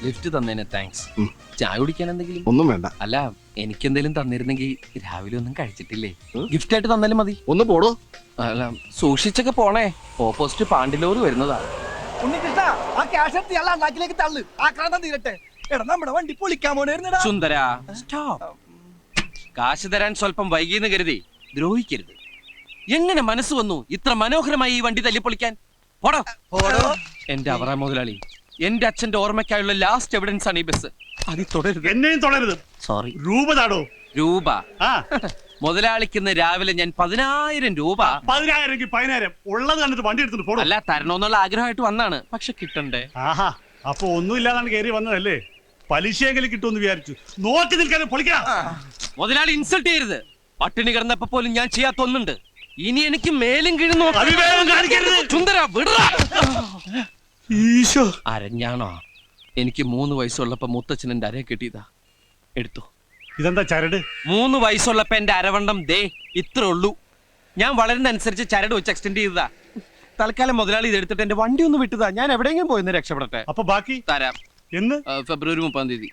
Lift തന്നേനെ thanks. ചായ കുടിക്കാൻ എന്തെങ്കിലും? ഒന്നും വേണ്ട. അല്ല, എനിക്കെന്തെങ്കിലും തന്നിരുന്നെങ്കിൽ രാവിലെ ഒന്നും കഴിച്ചിട്ടില്ലേ. ഗിഫ്റ്റ് ആയിട്ട് തന്നാലും മതി. ഒന്ന് പോടോ. അല്ല, സൂക്ഷിച്ചൊക്കെ പോണേ. ഓപ്പോസിറ്റ് പാണ്ടിലോറ് വരുന്നതാ. ഉണ്ണികൃഷ്ണ, ആ ക്യാഷ് എടുത്ത് ഇയാളെ അണ്ണാക്കിലേക്ക് തള്ളു. ആക്രാന്തം തീരട്ടെ. എടാ, നമ്മുടെ വണ്ടി പൊളിക്കാൻ പോണേരുന്നടാ. സുന്ദര, സ്റ്റോപ്പ്. കാശ് തരാൻ സ്വല്പം വൈകിയെന്ന് കരുതി ദ്രോഹിക്കരുത്. എങ്ങനെ മനസ്സ് വന്നു ഇത്ര മനോഹരമായി ഈ വണ്ടി തല്ലിപ്പൊളിക്കാൻ? പോടോ. എന്റെ അവറ മുതലാളി, എന്റെ അച്ഛന്റെ ഓർമ്മയ്ക്കായുള്ള ലാസ്റ്റ് എവിഡൻസ് ആണ് ഈ ബസ്. അതിൽ തുടരുത്. എന്നെയും തുടരുത്. സോറി. രൂപ താടോ. രൂപ? ആ, മുതലാളിക്കുന്ന രാവിലെ ഞാൻ 10,000 രൂപ. 10,000 10,000 ഉള്ളത് കണ്ടിട്ട് വണ്ടി എടുത്തിട്ട് പോടും. അല്ല, തരണോന്നുള്ള ആഗ്രഹമായിട്ട് വന്നാണ്, പക്ഷെ കിട്ടണ്ടേ. ആഹാ, അപ്പൊ ഒന്നും ഇല്ലാതാണ് കയറി വന്നതല്ലേ? പലിശയെങ്കിലും കിട്ടുമെന്ന് വിചാരിച്ചു. നോക്കി നിൽക്കാനും പൊളിക്കാം. മുതലാളി ഇൻസൾട്ട് ചെയ്യരുത്. പട്ടിണി കിടന്നപ്പോ പോലും ഞാൻ ചെയ്യാത്ത ഒന്നുണ്ട്. ഇനി എനിക്ക് മേലും കീഴും അവിവേകം കാണിക്കരുത്. സുന്ദര, വിടറാ. ഈശോ, അരഞ്ഞാണോ? എനിക്ക് 3 വയസ്സുള്ളപ്പോ മുത്തച്ഛൻ എന്റെ അരയെ കെട്ടിയതാ. എടുത്തു. ഇതെന്താ ചരട്? 3 വയസ്സുള്ളപ്പോ എന്റെ അരവണ്ണം ദേ ഇത്രേ ഉള്ളൂ. ഞാൻ വളരുന്ന അനുസരിച്ച് ചരട് വെച്ച് എക്സ്റ്റെൻഡ് ചെയ്തതാ. തൽക്കാലം മുതലാളി ഇത് എടുത്തിട്ട് എന്റെ വണ്ടി ഒന്ന് വിട്ടതാ. ഞാൻ എവിടെയെങ്കിലും പോയിന്ന് രക്ഷപ്പെടട്ടെ. അപ്പൊ ബാക്കി തരാം. എന്ന്? ഫെബ്രുവരി 30-ാം തീയതി.